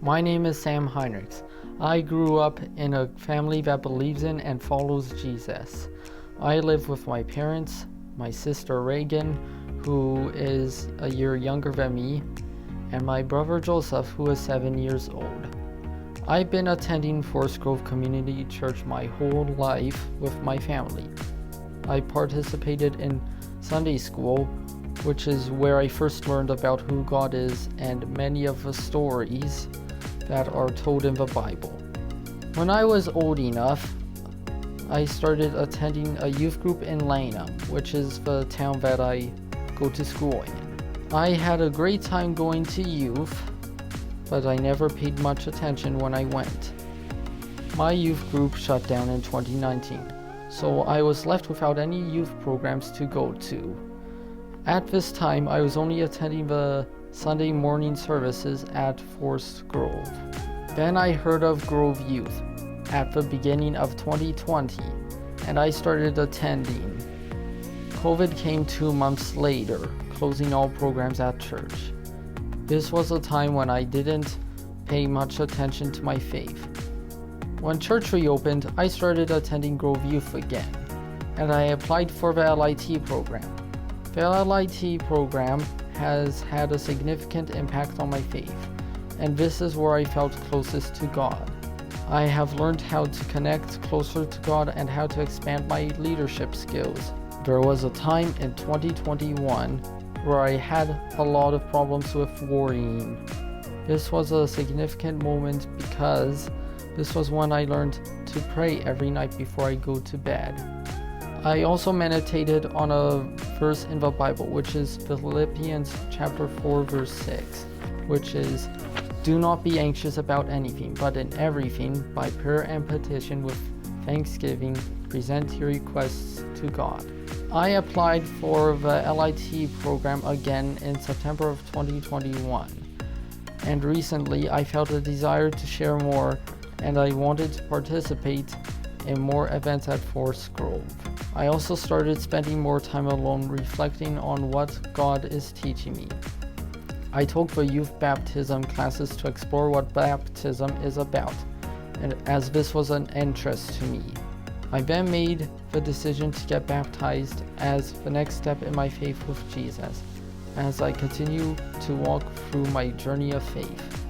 My name is Sam Heinrichs. I grew up in a family that believes in and follows Jesus. I live with my parents, my sister Reagan, who is a year younger than me, and my brother Joseph, who is 7 years old. I've been attending Forest Grove Community Church my whole life with my family. I participated in Sunday school, which is where I first learned about who God is and many of the stories that are told in the Bible. When I was old enough, I started attending a youth group in Lanham, which is the town that I go to school in. I had a great time going to youth, but I never paid much attention when I went. My youth group shut down in 2019, so I was left without any youth programs to go to. At this time, I was only attending the Sunday morning services at Forest Grove. Then I heard of Grove Youth at the beginning of 2020, and I started attending. COVID came 2 months later, closing all programs at church. This was a time when I didn't pay much attention to my faith. When church reopened, I started attending Grove Youth again, and I applied for the LIT program. The LIT program has had a significant impact on my faith, and this is where I felt closest to God. I have learned how to connect closer to God and how to expand my leadership skills. There was a time in 2021 where I had a lot of problems with worrying. This was a significant moment because this was when I learned to pray every night before I go to bed. I also meditated on a verse in the Bible, which is Philippians chapter 4, verse 6, which is, "Do not be anxious about anything, but in everything, by prayer and petition with thanksgiving, present your requests to God." I applied for the LIT program again in September of 2021, and recently I felt a desire to share more, and I wanted to participate in more events at Forest Grove. I also started spending more time alone reflecting on what God is teaching me. I took the youth baptism classes to explore what baptism is about, and as this was an interest to me. I then made the decision to get baptized as the next step in my faith with Jesus, as I continue to walk through my journey of faith.